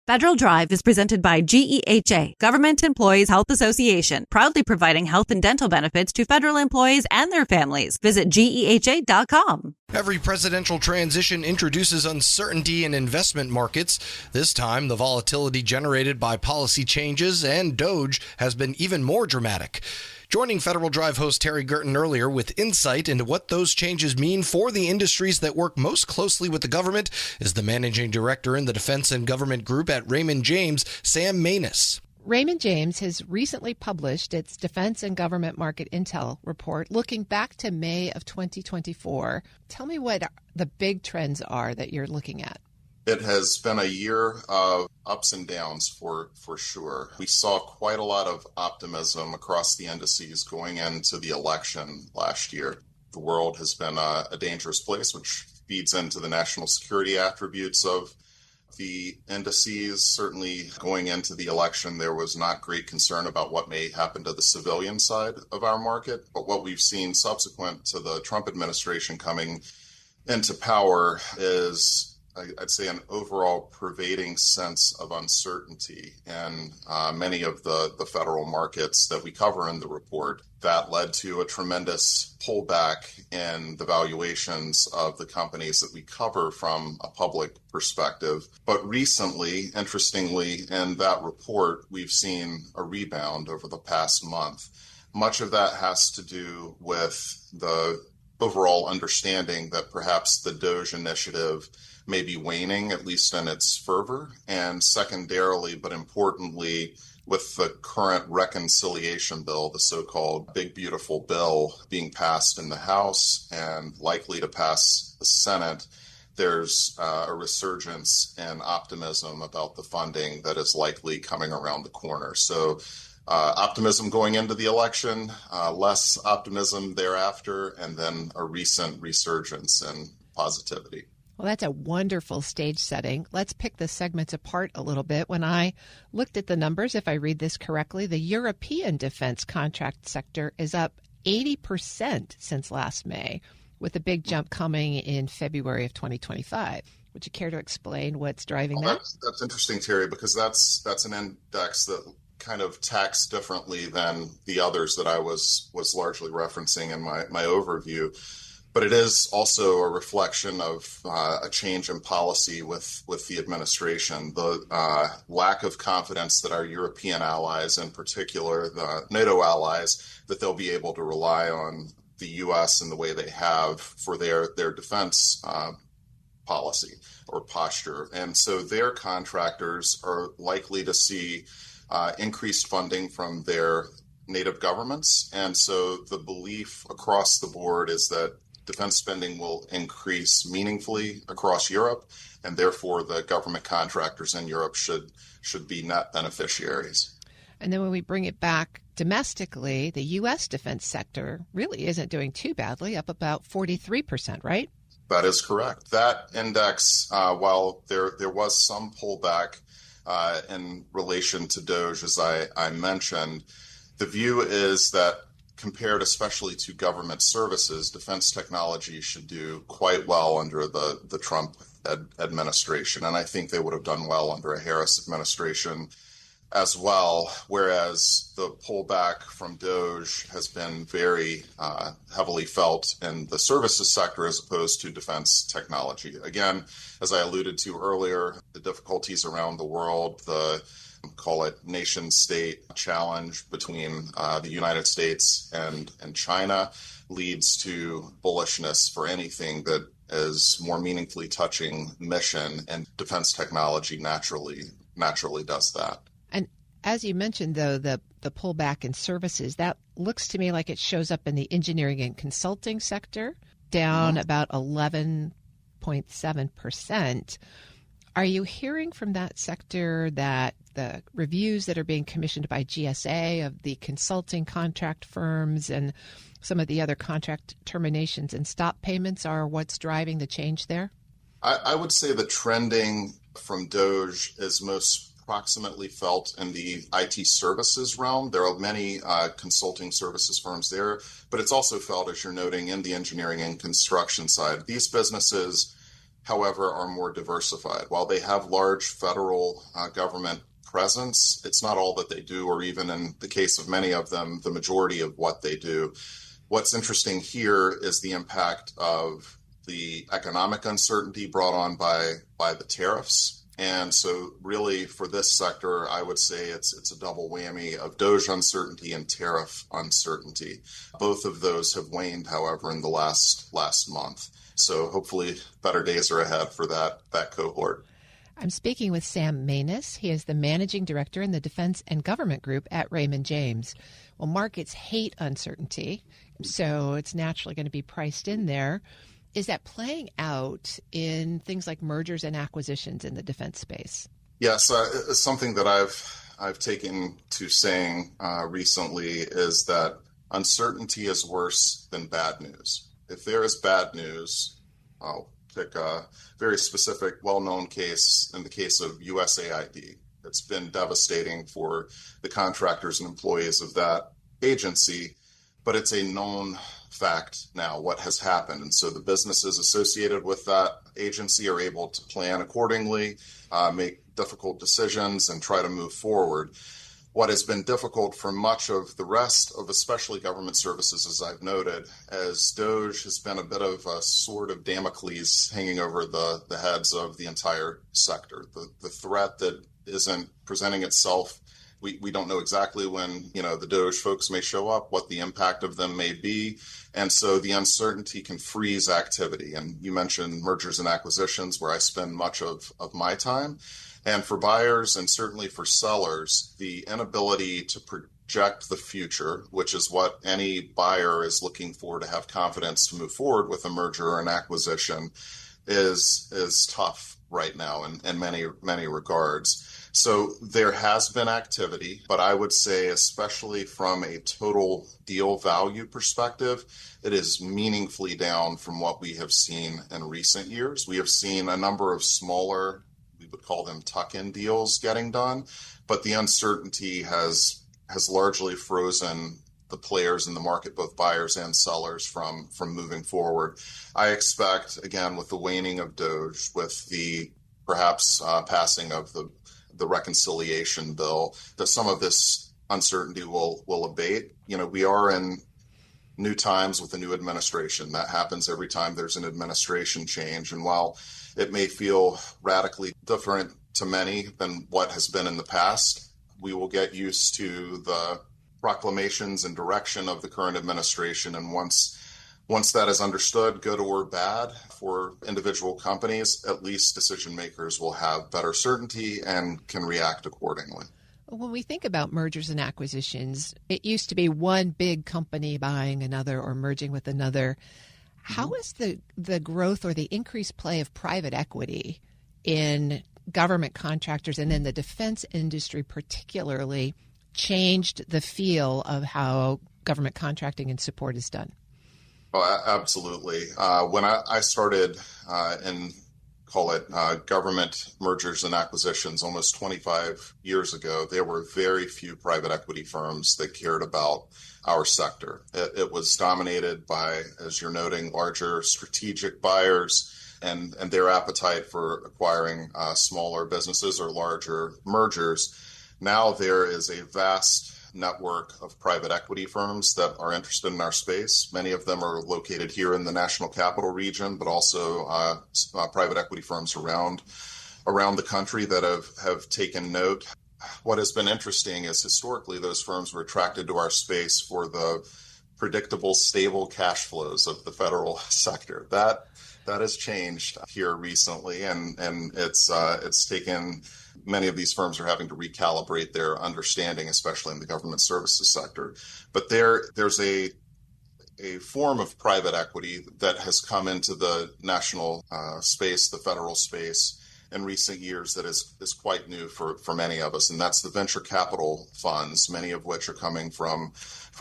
Federal Drive is presented by GEHA, Government Employees Health Association, proudly providing health and dental benefits to federal employees and their families. Visit GEHA.com. Every presidential transition introduces uncertainty in investment markets. This time, the volatility generated by policy changes and DOGE has been even more dramatic. Joining Federal Drive host Terry Gerton earlier with insight into what those changes mean for the industries that work most closely with the government is the managing director in the Defense and Government Group at Raymond James, Sam Maness. Raymond James has recently published its Defense and Government Market Intel report looking back to May of 2024. Tell me what the big trends are that you're looking at. It has been a year of ups and downs for sure. We saw quite a lot of optimism across the indices going into the election last year. The world has been a dangerous place, which feeds into the national security attributes of the indices. Certainly going into the election, there was not great concern about what may happen to the civilian side of our market. But what we've seen subsequent to the Trump administration coming into power is, I'd say, an overall pervading sense of uncertainty in many of the federal markets that we cover in the report. That led to a tremendous pullback in the valuations of the companies that we cover from a public perspective. But recently, interestingly, in that report, we've seen a rebound over the past month. Much of that has to do with the overall understanding that perhaps the DOGE initiative may be waning, at least in its fervor, and secondarily, but importantly, with the current reconciliation bill, the so-called Big Beautiful Bill being passed in the House and likely to pass the Senate, there's a resurgence in optimism about the funding that is likely coming around the corner. So optimism going into the election, less optimism thereafter, and then a recent resurgence in positivity. Well, that's a wonderful stage setting. Let's pick the segments apart a little bit. When I looked at the numbers, if I read this correctly, the European defense contract sector is up 80% since last May, with a big jump coming in February of 2025. Would you care to explain what's driving that? That's interesting, Terry, because that's an index that kind of taxed differently than the others that I was largely referencing in my overview. But it is also a reflection of a change in policy with the administration. The lack of confidence that our European allies, in particular the NATO allies, that they'll be able to rely on the U.S. in the way they have for their defense policy or posture. And so their contractors are likely to see increased funding from their native governments. And so the belief across the board is that defense spending will increase meaningfully across Europe, and therefore the government contractors in Europe should be net beneficiaries. And then when we bring it back domestically, the U.S. defense sector really isn't doing too badly, up about 43%, right? That is correct. That index, while there was some pullback in relation to DOGE, as I mentioned, the view is that compared especially to government services, defense technology should do quite well under the Trump administration. And I think they would have done well under a Harris administration as well, whereas the pullback from DOGE has been very heavily felt in the services sector as opposed to defense technology. Again, as I alluded to earlier, the difficulties around the world, the call it nation-state challenge between the United States and China leads to bullishness for anything that is more meaningfully touching mission, and defense technology naturally does that. And as you mentioned, though, the pullback in services, that looks to me like it shows up in the engineering and consulting sector, down about 11.7%. Are you hearing from that sector that the reviews that are being commissioned by GSA of the consulting contract firms and some of the other contract terminations and stop payments are what's driving the change there? I would say the trending from DOGE is most proximately felt in the IT services realm. There are many consulting services firms there, but it's also felt, as you're noting, in the engineering and construction side. These businesses however, are more diversified. While they have large federal government presence, it's not all that they do, or even in the case of many of them, the majority of what they do. What's interesting here is the impact of the economic uncertainty brought on by the tariffs. And so really for this sector, I would say it's a double whammy of DOGE uncertainty and tariff uncertainty. Both of those have waned, however, in the last month. So hopefully better days are ahead for that cohort. I'm speaking with Sam Maness. He is the managing director in the Defense and Government Group at Raymond James. Well, markets hate uncertainty, so it's naturally going to be priced in there. Is that playing out in things like mergers and acquisitions in the defense space? Yes, something that I've taken to saying recently is that uncertainty is worse than bad news. If there is bad news, I'll pick a very specific, well-known case in the case of USAID. It's been devastating for the contractors and employees of that agency, but it's a known fact now what has happened. And so the businesses associated with that agency are able to plan accordingly, make difficult decisions, and try to move forward. What has been difficult for much of the rest of especially government services, as I've noted, as DOGE has been a bit of a sword of Damocles hanging over the heads of the entire sector. The threat that isn't presenting itself, we don't know exactly when the DOGE folks may show up, what the impact of them may be. And so the uncertainty can freeze activity. And you mentioned mergers and acquisitions, where I spend much of my time. And for buyers and certainly for sellers, the inability to project the future, which is what any buyer is looking for to have confidence to move forward with a merger or an acquisition, is tough right now in many regards. So there has been activity, but I would say, especially from a total deal value perspective, it is meaningfully down from what we have seen in recent years. We have seen a number of smaller, we would call them tuck-in deals, getting done, but the uncertainty has largely frozen the players in the market, both buyers and sellers, from moving forward. I expect, again, with the waning of DOGE, with the perhaps passing of the reconciliation bill, that some of this uncertainty will abate. We are in new times with a new administration. That happens every time there's an administration change. And while it may feel radically different to many than what has been in the past, we will get used to the proclamations and direction of the current administration. And once that is understood, good or bad, for individual companies, at least decision makers will have better certainty and can react accordingly. When we think about mergers and acquisitions, it used to be one big company buying another or merging with another. How is the growth or the increased play of private equity in government contractors and in the defense industry particularly changed the feel of how government contracting and support is done? Oh, absolutely. When I started in, call it government mergers and acquisitions almost 25 years ago, there were very few private equity firms that cared about our sector. It was dominated by, as you're noting, larger strategic buyers and their appetite for acquiring smaller businesses or larger mergers. Now there is a vast network of private equity firms that are interested in our space. Many of them are located here in the National Capital Region, but also private equity firms around the country that have taken note. What has been interesting is historically those firms were attracted to our space for the predictable, stable cash flows of the federal sector. That has changed here recently, and it's taken. Many of these firms are having to recalibrate their understanding, especially in the government services sector. But there's a form of private equity that has come into the national space, the federal space, in recent years that is quite new for many of us, and that's the venture capital funds, many of which are coming from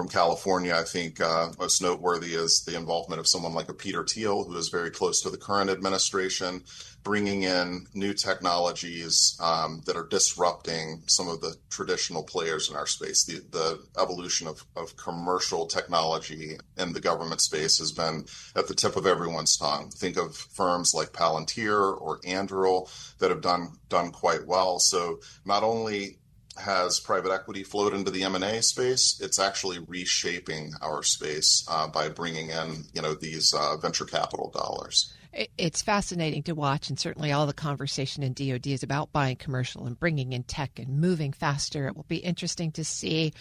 California. I think most noteworthy is the involvement of someone like a Peter Thiel, who is very close to the current administration, bringing in new technologies that are disrupting some of the traditional players in our space. The evolution of commercial technology in the government space has been at the tip of everyone's tongue. Think of firms like Palantir or Anduril that have done quite well. So not only has private equity flowed into the M&A space, it's actually reshaping our space by bringing in, these venture capital dollars. It's fascinating to watch, and certainly all the conversation in DOD is about buying commercial and bringing in tech and moving faster. It will be interesting to see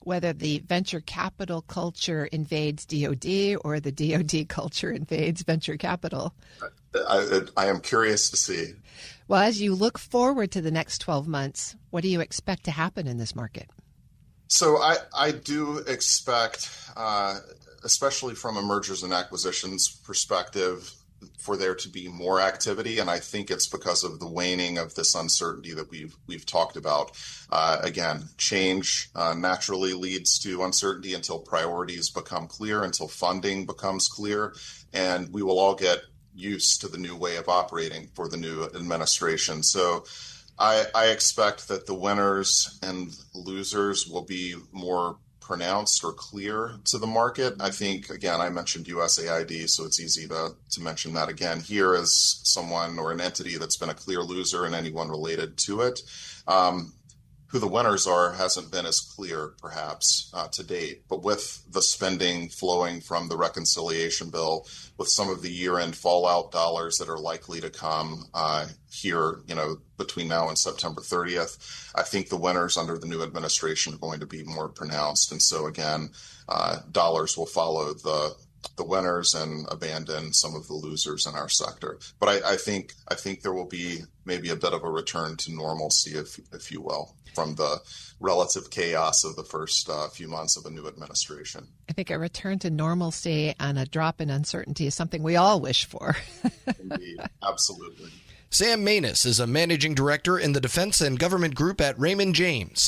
whether the venture capital culture invades DOD or the DOD culture invades venture capital. I am curious to see. Well, as you look forward to the next 12 months, what do you expect to happen in this market? So I do expect, especially from a mergers and acquisitions perspective, for there to be more activity, and I think it's because of the waning of this uncertainty that we've talked about. Again, change naturally leads to uncertainty until priorities become clear, until funding becomes clear, and we will all get used to the new way of operating for the new administration. So I expect that the winners and losers will be more pronounced or clear to the market. I think, again, I mentioned USAID, so it's easy to mention that again here as someone or an entity that's been a clear loser and anyone related to it. Who the winners are hasn't been as clear, perhaps, to date. But with the spending flowing from the reconciliation bill, with some of the year-end fallout dollars that are likely to come here, between now and September 30th, I think the winners under the new administration are going to be more pronounced. And so, again, dollars will follow the winners and abandon some of the losers in our sector. But I think there will be maybe a bit of a return to normalcy, if you will, from the relative chaos of the first few months of a new administration. I think a return to normalcy and a drop in uncertainty is something we all wish for. Indeed, absolutely. Sam Manus is a managing director in the Defense and Government Group at Raymond James.